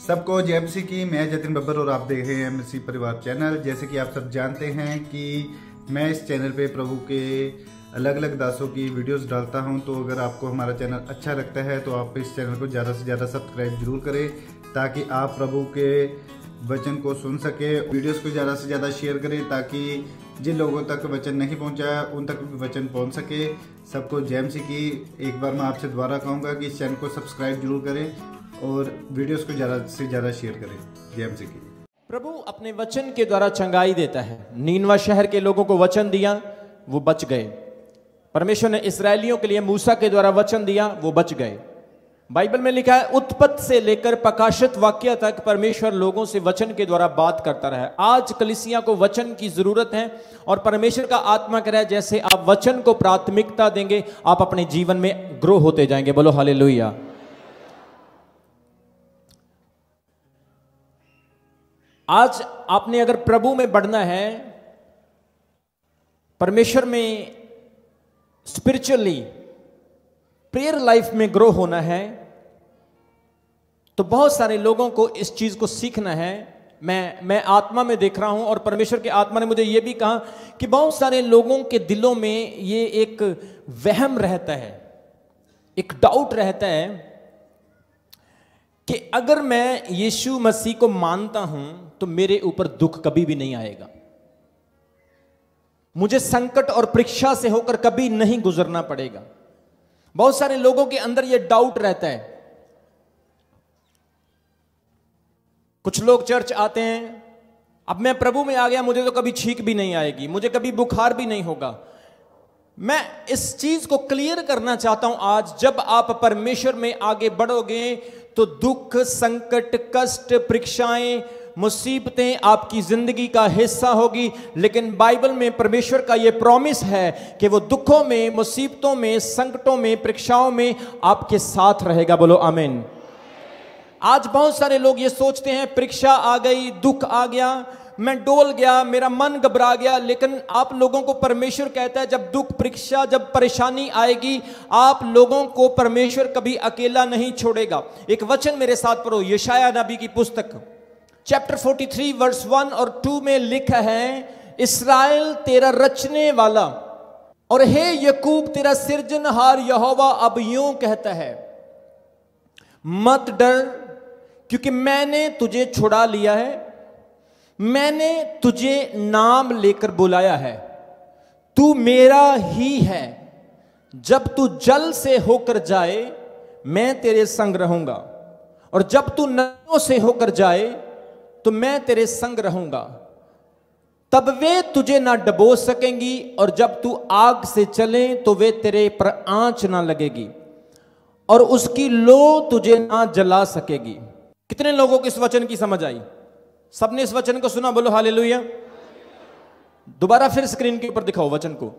सबको जय मसीह की। मैं जतिन बब्बर और आप देख रहे हैं मसीह परिवार चैनल। जैसे कि आप सब जानते हैं कि मैं इस चैनल पे प्रभु के अलग अलग दासों की वीडियोस डालता हूं, तो अगर आपको हमारा चैनल अच्छा लगता है तो आप इस चैनल को ज़्यादा से ज़्यादा सब्सक्राइब जरूर करें, ताकि आप प्रभु के वचन को सुन सके। वीडियोस को ज़्यादा से ज़्यादा शेयर करें, ताकि जिन लोगों तक वचन नहीं पहुंचा उन तक भी वचन पहुंच सके। सबको जय मसीह की। एक बार मैं आपसे दोबारा कहूँगा कि इस चैनल को सब्सक्राइब जरूर करें और वीडियोस को ज़्यादा से ज़्यादा शेयर करें। जय मसीह की। प्रभु अपने वचन के द्वारा चंगाई देता है। नीनवा शहर के लोगों को वचन दिया, वो बच गए। परमेश्वर ने इस्राएलियों के लिए मूसा के द्वारा वचन दिया, वो बच गए। बाइबल में लिखा है उत्पत्ति से लेकर प्रकाशित वाक्य तक परमेश्वर लोगों से वचन के द्वारा बात करता रहा है। आज कलीसिया को वचन की जरूरत है और परमेश्वर का आत्मा कह रहा है जैसे आप वचन को प्राथमिकता देंगे, आप अपने जीवन में ग्रो होते जाएंगे। बोलो हालेलुया। आज आपने अगर प्रभु में बढ़ना है, परमेश्वर में स्पिरिचुअली प्रेयर लाइफ में ग्रो होना है, तो बहुत सारे लोगों को इस चीज को सीखना है। मैं आत्मा में देख रहा हूं और परमेश्वर के आत्मा ने मुझे यह भी कहा कि बहुत सारे लोगों के दिलों में ये एक वहम रहता है, एक डाउट रहता है कि अगर मैं यीशु मसीह को मानता हूं तो मेरे ऊपर दुख कभी भी नहीं आएगा, मुझे संकट और परीक्षा से होकर कभी नहीं गुजरना पड़ेगा। बहुत सारे लोगों के अंदर यह डाउट रहता है। कुछ लोग चर्च आते हैं, अब मैं प्रभु में आ गया, मुझे तो कभी छींक भी नहीं आएगी, मुझे कभी बुखार भी नहीं होगा। मैं इस चीज को क्लियर करना चाहता हूं आज, जब आप परमेश्वर में आगे बढ़ोगे तो दुख, संकट, कष्ट, परीक्षाएं, मुसीबतें आपकी जिंदगी का हिस्सा होगी। लेकिन बाइबल में परमेश्वर का यह प्रॉमिस है कि वो दुखों में, मुसीबतों में, संकटों में, परीक्षाओं में आपके साथ रहेगा। बोलो आमीन। आज बहुत सारे लोग ये सोचते हैं परीक्षा आ गई, दुख आ गया, मैं डोल गया, मेरा मन घबरा गया। लेकिन आप लोगों को परमेश्वर कहता है जब दुख, परीक्षा, जब परेशानी आएगी, आप लोगों को परमेश्वर कभी अकेला नहीं छोड़ेगा। एक वचन मेरे साथ पढ़ो, यशायाह नबी की पुस्तक चैप्टर 43 वर्स 1 और 2 में लिखा है, इस्राएल तेरा रचने वाला और हे याकूब तेरा सृजनहार यहोवा अब यूं कहता है, मत डर क्योंकि मैंने तुझे छुड़ा लिया है, मैंने तुझे नाम लेकर बुलाया है, तू मेरा ही है। जब तू जल से होकर जाए मैं तेरे संग रहूंगा, और जब तू नदियों से होकर जाए तो मैं तेरे संग रहूंगा। तब वे तुझे ना डबो सकेंगी, और जब तू आग से चले तो वे तेरे पर आंच ना लगेगी, और उसकी लो तुझे ना जला सकेगी। कितने लोगों को इस वचन की समझ आई? सबने इस वचन को सुना? बोलो हालेलुया। दोबारा फिर स्क्रीन के ऊपर दिखाओ वचन को।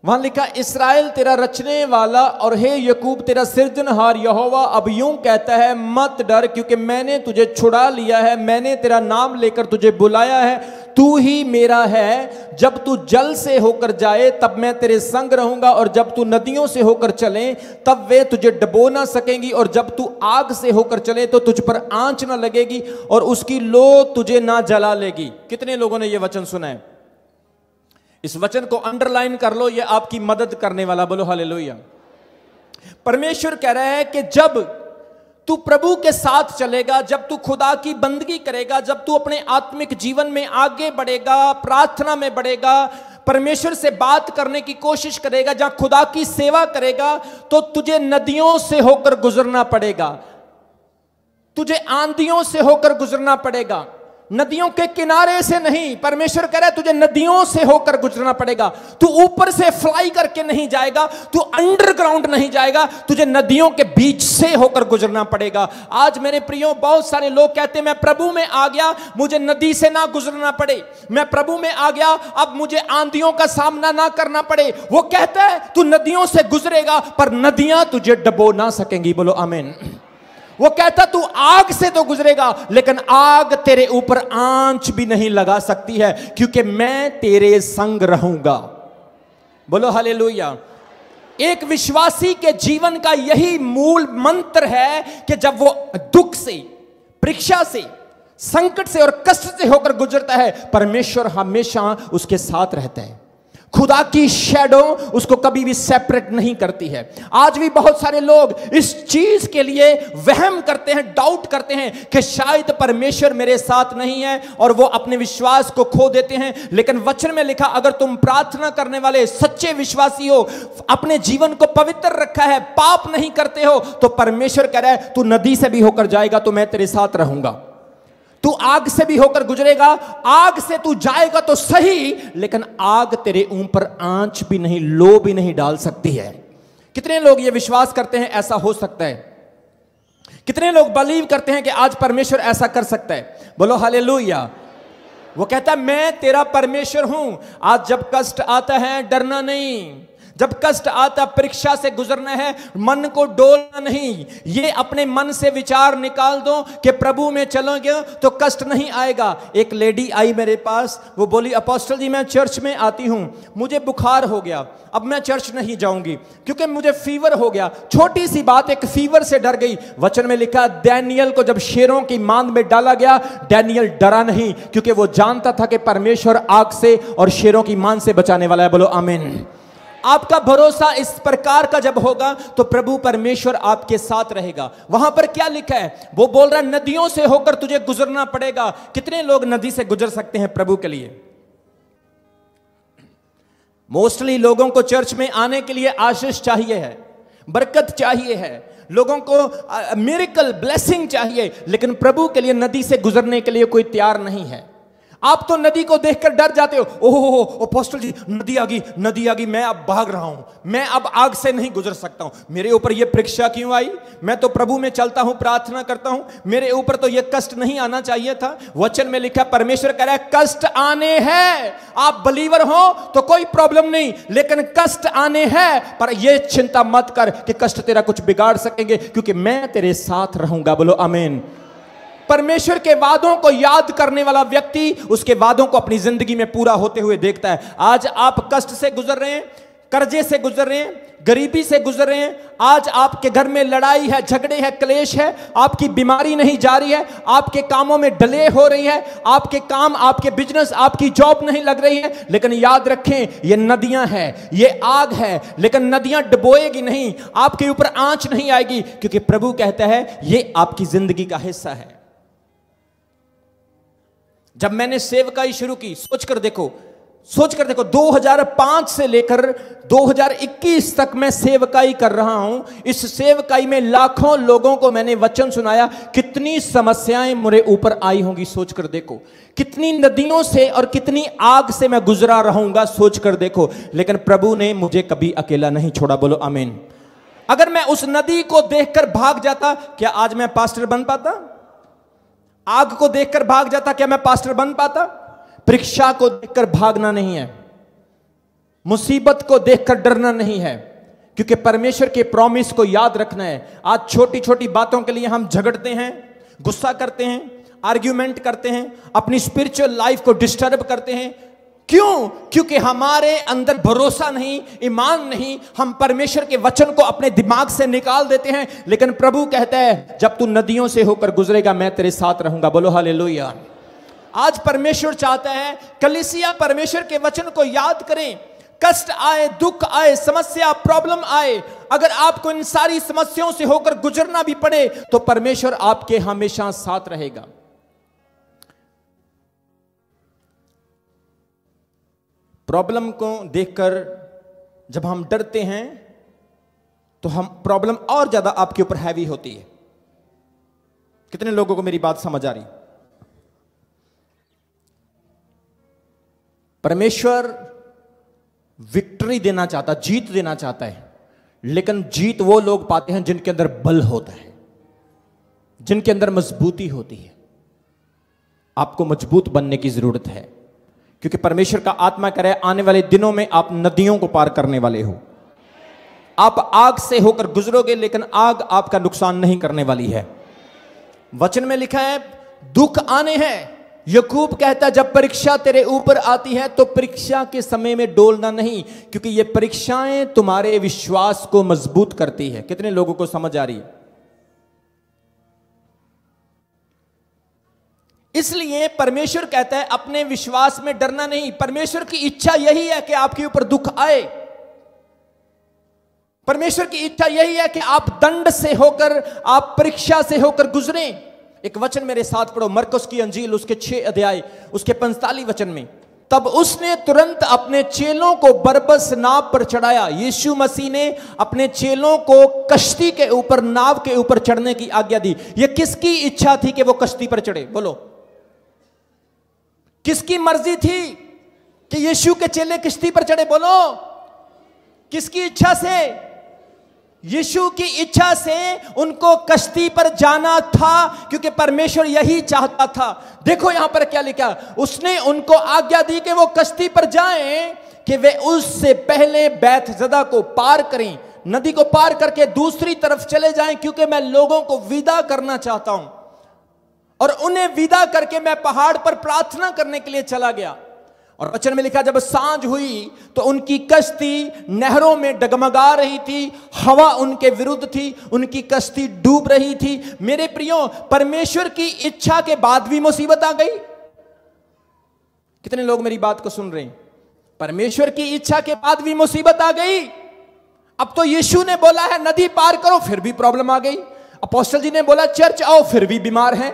वहां लिखा, इस्राएल तेरा रचने वाला और हे याकूब तेरा सृजनहार यहोवा अब यूं कहता है, मत डर क्योंकि मैंने तुझे छुड़ा लिया है, मैंने तेरा नाम लेकर तुझे बुलाया है, तू ही मेरा है। जब तू जल से होकर जाए तब मैं तेरे संग रहूंगा, और जब तू नदियों से होकर चले तब वे तुझे डबो ना सकेंगी, और जब तू आग से होकर चले तो तुझ पर आंच ना लगेगी, और उसकी लो तुझे ना जला लेगी। कितने लोगों ने यह वचन सुना है? इस वचन को अंडरलाइन कर लो, यह आपकी मदद करने वाला। बोलो हालेलुया। परमेश्वर कह रहा है कि जब तू प्रभु के साथ चलेगा, जब तू खुदा की बंदगी करेगा, जब तू अपने आत्मिक जीवन में आगे बढ़ेगा, प्रार्थना में बढ़ेगा, परमेश्वर से बात करने की कोशिश करेगा, जहां खुदा की सेवा करेगा, तो तुझे नदियों से होकर गुजरना पड़ेगा, तुझे आंधियों से होकर गुजरना पड़ेगा, नदियों के किनारे से नहीं। परमेश्वर कह रहा है तुझे नदियों से होकर गुजरना पड़ेगा। तू ऊपर से फ्लाई करके नहीं जाएगा, तू अंडरग्राउंड नहीं जाएगा, तुझे नदियों के बीच से होकर गुजरना पड़ेगा। आज मेरे प्रियो, बहुत सारे लोग कहते हैं मैं प्रभु में आ गया, मुझे नदी से ना गुजरना पड़े, मैं प्रभु में आ गया, अब मुझे आंधियों का सामना ना करना पड़े। वो कहता है तू नदियों से गुजरेगा पर नदियां तुझे डबो ना सकेंगी। बोलो आमीन। वो कहता तू आग से तो गुजरेगा लेकिन आग तेरे ऊपर आंच भी नहीं लगा सकती है, क्योंकि मैं तेरे संग रहूंगा। बोलो हालेलुया। एक विश्वासी के जीवन का यही मूल मंत्र है कि जब वो दुख से, परीक्षा से, संकट से और कष्ट से होकर गुजरता है, परमेश्वर हमेशा उसके साथ रहता है। खुदा की शैडो उसको कभी भी सेपरेट नहीं करती है। आज भी बहुत सारे लोग इस चीज के लिए वहम करते हैं, डाउट करते हैं कि शायद परमेश्वर मेरे साथ नहीं है, और वो अपने विश्वास को खो देते हैं। लेकिन वचन में लिखा, अगर तुम प्रार्थना करने वाले सच्चे विश्वासी हो, अपने जीवन को पवित्र रखा है, पाप नहीं करते हो, तो परमेश्वर कह रहा है तू नदी से भी होकर जाएगा तो मैं तेरे साथ रहूंगा। तू आग से भी होकर गुजरेगा, आग से तू जाएगा तो सही, लेकिन आग तेरे ऊपर आंच भी नहीं, लो भी नहीं डाल सकती है। कितने लोग ये विश्वास करते हैं ऐसा हो सकता है? कितने लोग बिलीव करते हैं कि आज परमेश्वर ऐसा कर सकता है? बोलो हालेलुया। वो कहता है मैं तेरा परमेश्वर हूं। आज जब कष्ट आता है डरना नहीं, जब कष्ट आता परीक्षा से गुजरना है, मन को डोलना नहीं। ये अपने मन से विचार निकाल दो कि प्रभु में चलोगे तो कष्ट नहीं आएगा। एक लेडी आई मेरे पास, वो बोली अपोस्टल जी मैं चर्च में आती हूं, मुझे बुखार हो गया, अब मैं चर्च नहीं जाऊंगी क्योंकि मुझे फीवर हो गया। छोटी सी बात, एक फीवर से डर गई। वचन में लिखा डैनियल को जब शेरों की मांद में डाला गया, डैनियल डरा नहीं, क्योंकि वो जानता था कि परमेश्वर आग से और शेरों की मांद से बचाने वाला है। बोलो आमीन। आपका भरोसा इस प्रकार का जब होगा तो प्रभु परमेश्वर आपके साथ रहेगा। वहां पर क्या लिखा है? वो बोल रहा है नदियों से होकर तुझे गुजरना पड़ेगा। कितने लोग नदी से गुजर सकते हैं प्रभु के लिए? मोस्टली लोगों को चर्च में आने के लिए आशीष चाहिए है, बरकत चाहिए है, लोगों को मिरेकल ब्लेसिंग चाहिए, लेकिन प्रभु के लिए नदी से गुजरने के लिए कोई तैयार नहीं है। आप तो नदी को देखकर डर जाते हो, ओहो अपोस्टल जी नदी आ गई, नदी आ गई, मैं अब भाग रहा हूं, मैं अब आग से नहीं गुजर सकता हूं, मेरे ऊपर ये परीक्षा क्यों आई? मैं तो प्रभु में चलता हूं, प्रार्थना करता हूं, मेरे ऊपर तो ये कष्ट नहीं आना चाहिए था। वचन में लिखा, परमेश्वर कह रहा है कष्ट आने हैं। आप बिलीवर हो तो कोई प्रॉब्लम नहीं, लेकिन कष्ट आने हैं, पर ये चिंता मत कर कि कष्ट तेरा कुछ बिगाड़ सकेंगे, क्योंकि मैं तेरे साथ रहूंगा। बोलो आमीन। परमेश्वर के वादों को याद करने वाला व्यक्ति उसके वादों को अपनी जिंदगी में पूरा होते हुए देखता है। आज आप कष्ट से गुजर रहे हैं, कर्जे से गुजर रहे हैं, गरीबी से गुजर रहे हैं, आज आपके घर में लड़ाई है, झगड़े हैं, क्लेश है, आपकी बीमारी नहीं जा रही है, आपके कामों में डिले हो रही है, आपके काम, आपके बिजनेस, आपकी जॉब नहीं लग रही है, लेकिन याद रखें ये नदियां हैं, ये आग है, लेकिन नदियां डुबोएगी नहीं, आपके ऊपर आंच नहीं आएगी, क्योंकि प्रभु कहता है ये आपकी जिंदगी का हिस्सा है। जब मैंने सेवकाई शुरू की, सोचकर देखो 2005 से लेकर 2021 तक मैं सेवकाई कर रहा हूं। इस सेवकाई में लाखों लोगों को मैंने वचन सुनाया। कितनी समस्याएं मेरे ऊपर आई होंगी, सोचकर देखो। कितनी नदियों से और कितनी आग से मैं गुजरा रहूंगा, सोचकर देखो। लेकिन प्रभु ने मुझे कभी अकेला नहीं छोड़ा। बोलो आमीन। अगर मैं उस नदी को देखकर भाग जाता, क्या आज मैं पास्टर बन पाता? आग को देखकर भाग जाता, क्या मैं पास्टर बन पाता? परीक्षा को देखकर भागना नहीं है, मुसीबत को देखकर डरना नहीं है, क्योंकि परमेश्वर के प्रॉमिस को याद रखना है। आज छोटी छोटी बातों के लिए हम झगड़ते हैं, गुस्सा करते हैं, आर्ग्यूमेंट करते हैं, अपनी स्पिरिचुअल लाइफ को डिस्टर्ब करते हैं। क्यों? क्योंकि हमारे अंदर भरोसा नहीं, ईमान नहीं। हम परमेश्वर के वचन को अपने दिमाग से निकाल देते हैं। लेकिन प्रभु कहता है जब तू नदियों से होकर गुजरेगा मैं तेरे साथ रहूंगा। बोलो हालेलुया। आज परमेश्वर चाहता है कलीसिया परमेश्वर के वचन को याद करें। कष्ट आए, दुख आए, समस्या, प्रॉब्लम आए, अगर आपको इन सारी समस्याओं से होकर गुजरना भी पड़े तो परमेश्वर आपके हमेशा साथ रहेगा। प्रॉब्लम को देखकर जब हम डरते हैं तो हम प्रॉब्लम और ज्यादा आपके ऊपर हैवी होती है। कितने लोगों को मेरी बात समझ आ रही? परमेश्वर विक्ट्री देना चाहता, जीत देना चाहता है, लेकिन जीत वो लोग पाते हैं जिनके अंदर बल होता है, जिनके अंदर मजबूती होती है। आपको मजबूत बनने की जरूरत है, क्योंकि परमेश्वर का आत्मा कह रहा है आने वाले दिनों में आप नदियों को पार करने वाले हो। आप आग से होकर गुजरोगे, लेकिन आग आपका नुकसान नहीं करने वाली है। वचन में लिखा है दुख आने हैं। याकूब कहता है जब परीक्षा तेरे ऊपर आती है तो परीक्षा के समय में डोलना नहीं, क्योंकि ये परीक्षाएं तुम्हारे विश्वास को मजबूत करती है। कितने लोगों को समझ आ रही है? इसलिए परमेश्वर कहता है अपने विश्वास में डरना नहीं। परमेश्वर की इच्छा यही है कि आपके ऊपर दुख आए। परमेश्वर की इच्छा यही है कि आप दंड से होकर, आप परीक्षा से होकर गुजरें। एक वचन मेरे साथ पढ़ो, मरकुस की अंजील उसके 6 अध्याय उसके 45 वचन में। तब उसने तुरंत अपने चेलों को बरबस नाव पर चढ़ाया। यीशु मसीह ने अपने चेलों को कश्ती के ऊपर, नाव के ऊपर चढ़ने की आज्ञा दी। यह किसकी इच्छा थी कि वो कश्ती पर चढ़े? बोलो, किसकी मर्जी थी कि यीशु के चेले कश्ती पर चढ़े? बोलो, किसकी इच्छा से? यीशु की इच्छा से उनको कश्ती पर जाना था, क्योंकि परमेश्वर यही चाहता था। देखो यहां पर क्या लिखा, उसने उनको आज्ञा दी कि वो कश्ती पर जाएं कि वे उससे पहले बैतसदा को पार करें, नदी को पार करके दूसरी तरफ चले जाएं, क्योंकि मैं लोगों को विदा करना चाहता हूं। और उन्हें विदा करके मैं पहाड़ पर प्रार्थना करने के लिए चला गया। और वचन में लिखा, जब सांझ हुई तो उनकी कश्ती नहरों में डगमगा रही थी, हवा उनके विरुद्ध थी, उनकी कश्ती डूब रही थी। मेरे प्रियो, परमेश्वर की इच्छा के बाद भी मुसीबत आ गई। कितने लोग मेरी बात को सुन रहे हैं? परमेश्वर की इच्छा के बाद भी मुसीबत आ गई। अब तो यीशु ने बोला है नदी पार करो, फिर भी प्रॉब्लम आ गई। अपोस्टल जी ने बोला चर्च आओ, फिर भी बीमार हैं।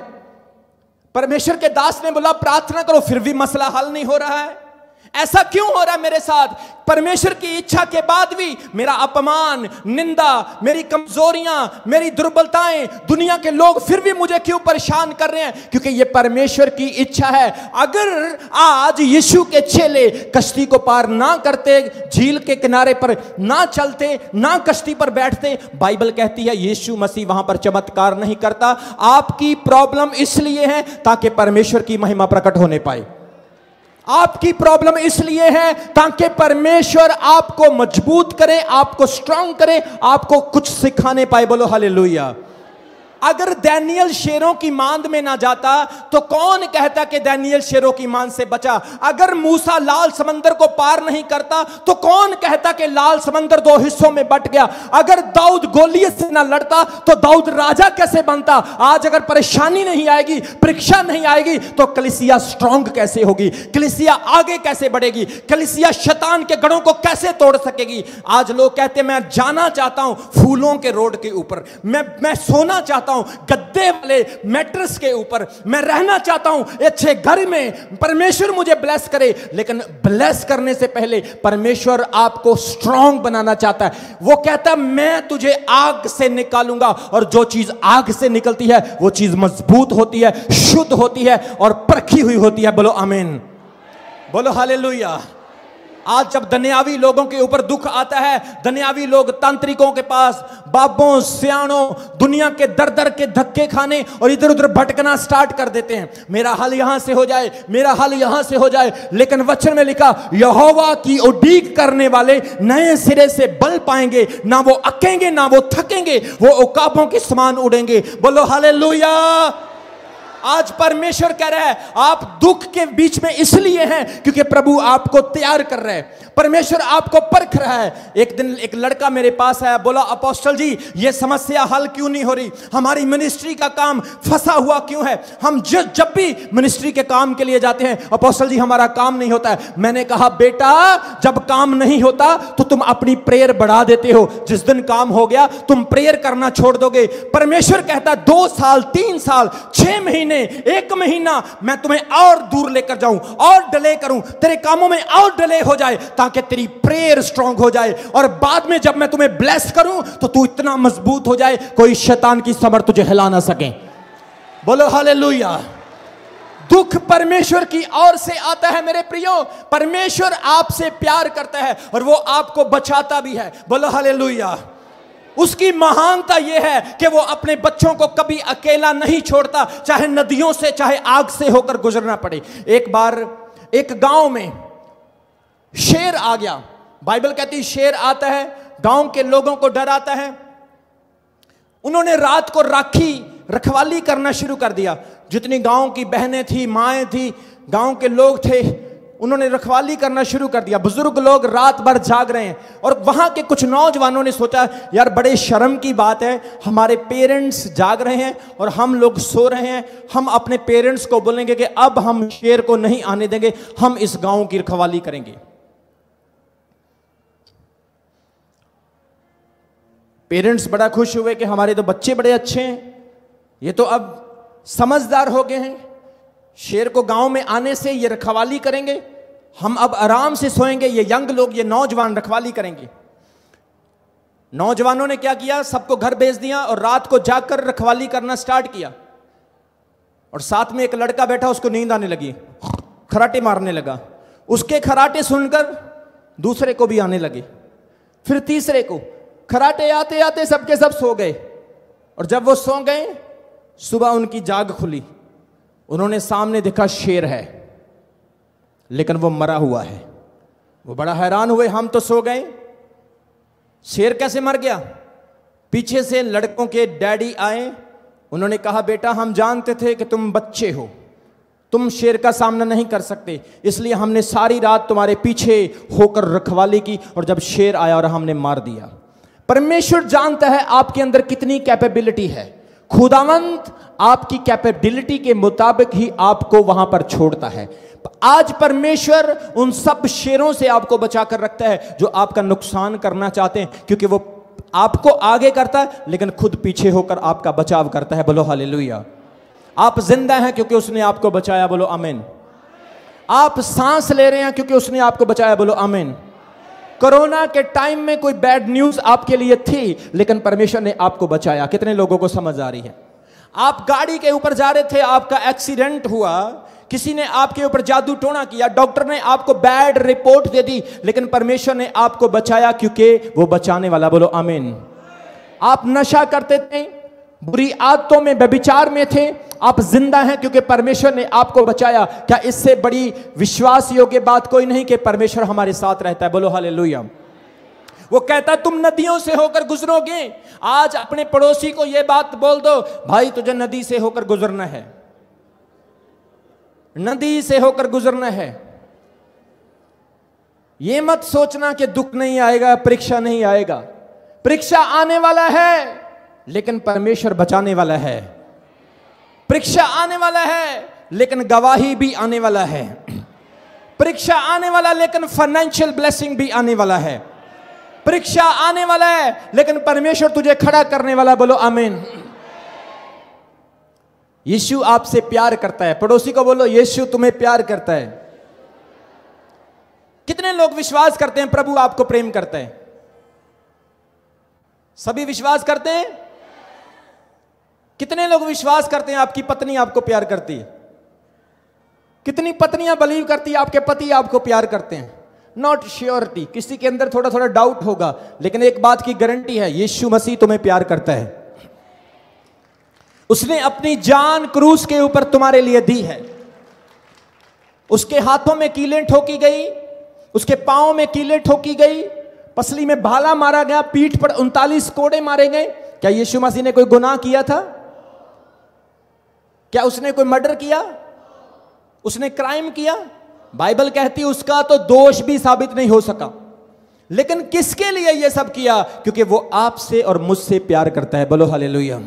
परमेश्वर के दास ने बोला प्रार्थना करो, फिर भी मसला हल नहीं हो रहा है। ऐसा क्यों हो रहा है मेरे साथ? परमेश्वर की इच्छा के बाद भी मेरा अपमान, निंदा, मेरी कमजोरियां, मेरी दुर्बलताएं, दुनिया के लोग फिर भी मुझे क्यों परेशान कर रहे हैं? क्योंकि यह परमेश्वर की इच्छा है। अगर आज यीशु के चेले कश्ती को पार ना करते, झील के किनारे पर ना चलते, ना कश्ती पर बैठते, बाइबल कहती है यीशु मसीह वहां पर चमत्कार नहीं करता। आपकी प्रॉब्लम इसलिए है ताकि परमेश्वर की महिमा प्रकट होने पाए। आपकी प्रॉब्लम इसलिए है ताकि परमेश्वर आपको मजबूत करे, आपको स्ट्रांग करे, आपको कुछ सिखाने पाए। बोलो हालेलुया। अगर दानियल शेरों की मांद में ना जाता तो कौन कहता कि दानियल शेरों की मांद से बचा? अगर मूसा लाल समंदर को पार नहीं करता तो कौन कहता कि लाल समंदर 2 हिस्सों में बट गया? अगर दाऊद गोलियत से ना लड़ता तो दाऊद राजा कैसे बनता? आज अगर परेशानी नहीं आएगी, परीक्षा नहीं आएगी, तो कलीसिया स्ट्रांग कैसे होगी? कलीसिया आगे कैसे बढ़ेगी? कलीसिया शैतान के गढ़ों को कैसे तोड़ सकेगी? आज लोग कहते हैं मैं जाना चाहता हूं फूलों के रोड के ऊपर, मैं सोना चाहता हूं गद्दे वाले मैट्रेस के ऊपर, मैं रहना चाहता हूं अच्छे घर में, परमेश्वर मुझे ब्लेस करे। लेकिन ब्लेस करने से पहले परमेश्वर आपको स्ट्रांग बनाना चाहता है। वो कहता है मैं तुझे आग से निकालूंगा, और जो चीज आग से निकलती है वो चीज मजबूत होती है, शुद्ध होती है और परखी हुई होती है। बोलो आमीन, बोलो हालेलुया। आज जब दुनियावी लोगों के ऊपर दुख आता है, दुनियावी लोग तांत्रिकों के पास, बाबों, सियाणों, दुनिया के दर दर के धक्के खाने और इधर उधर भटकना स्टार्ट कर देते हैं। मेरा हल यहां से हो जाए, मेरा हल यहां से हो जाए। लेकिन वचन में लिखा यहोवा की उड़ीक करने वाले नए सिरे से बल पाएंगे, ना वो अकेंगे ना वो थकेंगे, वो उकाबों के समान उड़ेंगे। बोलो हालेलुया। आज परमेश्वर कह रहा है आप दुख के बीच में इसलिए हैं क्योंकि प्रभु आपको तैयार कर रहा है, परमेश्वर आपको परख रहा है। एक दिन एक लड़का मेरे पास आया, बोला अपोस्टल जी ये समस्या हल क्यों नहीं हो रही? हमारी मिनिस्ट्री का काम फंसा हुआ क्यों है? हम जब भी मिनिस्ट्री के काम के लिए जाते हैं अपोस्टल जी हमारा काम नहीं होता है। मैंने कहा बेटा जब काम नहीं होता तो तुम अपनी प्रेयर बढ़ा देते हो, जिस दिन काम हो गया तुम प्रेयर करना छोड़ दोगे। परमेश्वर कहता है 2 साल 3 साल 6 महीने 1 महीना मैं तुम्हें और दूर लेकर जाऊं और डिले करूं, तेरे कामों में और डिले हो जाए ताकि तेरी प्रेयर स्ट्रांग हो जाए, और बाद में जब मैं तुम्हें ब्लेस करूं तो तू इतना मजबूत हो जाए कोई शैतान की समर तुझे हिला ना सके। बोलो हालेलुया। दुख परमेश्वर की ओर से आता है मेरे प्रियो। परमेश्वर आपसे प्यार करता है और वो आपको बचाता भी है। बोलो हालेलुया। उसकी महानता यह है कि वो अपने बच्चों को कभी अकेला नहीं छोड़ता, चाहे नदियों से चाहे आग से होकर गुजरना पड़े। एक बार एक गांव में शेर आ गया। बाइबल कहती है शेर आता है, गांव के लोगों को डराता है। उन्होंने रात को रखवाली करना शुरू कर दिया। जितनी गांव की बहनें थी, माएं थी, गांव के लोग थे, उन्होंने रखवाली करना शुरू कर दिया। बुजुर्ग लोग रात भर जाग रहे हैं और वहां के कुछ नौजवानों ने सोचा यार बड़े शर्म की बात है, हमारे पेरेंट्स जाग रहे हैं और हम लोग सो रहे हैं, हम अपने पेरेंट्स को बोलेंगे कि अब हम शेर को नहीं आने देंगे, हम इस गांव की रखवाली करेंगे। पेरेंट्स बड़ा खुश हुए कि हमारे तो बच्चे बड़े अच्छे हैं, ये तो अब समझदार हो गए हैं, शेर को गांव में आने से ये रखवाली करेंगे, हम अब आराम से सोएंगे, ये यंग लोग, ये नौजवान रखवाली करेंगे। नौजवानों ने क्या किया, सबको घर भेज दिया और रात को जाकर रखवाली करना स्टार्ट किया। और साथ में एक लड़का बैठा, उसको नींद आने लगी, खराटे मारने लगा। उसके खराटे सुनकर दूसरे को भी आने लगे, फिर तीसरे को। खराटे आते आते सबके सब सो गए और जब वो सो गए सुबह उनकी जाग खुली, उन्होंने सामने देखा शेर है लेकिन वो मरा हुआ है। वो बड़ा हैरान हुए, हम तो सो गए, शेर कैसे मर गया? पीछे से लड़कों के डैडी आए, उन्होंने कहा बेटा हम जानते थे कि तुम बच्चे हो, तुम शेर का सामना नहीं कर सकते, इसलिए हमने सारी रात तुम्हारे पीछे होकर रखवाली की और जब शेर आया और हमने मार दिया। परमेश्वर जानता है आपके अंदर कितनी कैपेबिलिटी है। खुदावंत आपकी कैपेबिलिटी के मुताबिक ही आपको वहां पर छोड़ता है। आज परमेश्वर उन सब शेरों से आपको बचा कर रखता है जो आपका नुकसान करना चाहते हैं, क्योंकि वो आपको आगे करता है लेकिन खुद पीछे होकर आपका बचाव करता है। बोलो हालेलुया। आप जिंदा हैं क्योंकि उसने आपको बचाया। बोलो आमीन। आप सांस ले रहे हैं क्योंकि उसने आपको बचाया। बोलो आमीन। कोरोना के टाइम में कोई बैड न्यूज आपके लिए थी लेकिन परमेश्वर ने आपको बचाया। कितने लोगों को समझ आ रही है? आप गाड़ी के ऊपर जा रहे थे, आपका एक्सीडेंट हुआ, किसी ने आपके ऊपर जादू टोना किया, डॉक्टर ने आपको बैड रिपोर्ट दे दी, लेकिन परमेश्वर ने आपको बचाया क्योंकि वो बचाने वाला। बोलो आमीन। आप नशा करते थे, बुरी आदतों में, व्यभिचार में थे, आप जिंदा हैं क्योंकि परमेश्वर ने आपको बचाया। क्या इससे बड़ी विश्वास योग्य बात कोई नहीं कि परमेश्वर हमारे साथ रहता है। बोलो हालेलुया। वो कहता है तुम नदियों से होकर गुजरोगे। आज अपने पड़ोसी को यह बात बोल दो, भाई तुझे नदी से होकर गुजरना है, नदी से होकर गुजरना है। ये मत सोचना कि दुख नहीं आएगा, परीक्षा नहीं आएगा। परीक्षा आने वाला है लेकिन परमेश्वर बचाने वाला है। परीक्षा आने वाला है लेकिन गवाही भी आने वाला है। परीक्षा आने वाला लेकिन फाइनेंशियल ब्लेसिंग भी आने वाला है। परीक्षा आने वाला है लेकिन परमेश्वर तुझे खड़ा करने वाला। बोलो आमीन। यीशु आपसे प्यार करता है। पड़ोसी को बोलो यीशु तुम्हें प्यार करता है। कितने लोग विश्वास करते हैं प्रभु आपको प्रेम करता है? सभी विश्वास करते हैं? कितने लोग विश्वास करते हैं आपकी पत्नी आपको प्यार करती है? कितनी पत्नियां बिलीव करती है आपके पति आपको प्यार करते हैं? नॉट श्योरिटी, किसी के अंदर थोड़ा थोड़ा डाउट होगा, लेकिन एक बात की गारंटी है, यीशु मसीह तुम्हें प्यार करता है। उसने अपनी जान क्रूस के ऊपर तुम्हारे लिए दी है। उसके हाथों में कीलें ठोकी गई, उसके पांव में कीलें ठोकी गई, पसली में भाला मारा गया, पीठ पर 39 कोड़े मारे गए। क्या यीशु मसीह ने कोई गुनाह किया था? क्या उसने कोई मर्डर किया? उसने क्राइम किया? बाइबल कहती है उसका तो दोष भी साबित नहीं हो सका। लेकिन किसके लिए यह सब किया? क्योंकि वो आपसे और मुझसे प्यार करता है। बोलो हालेलुया।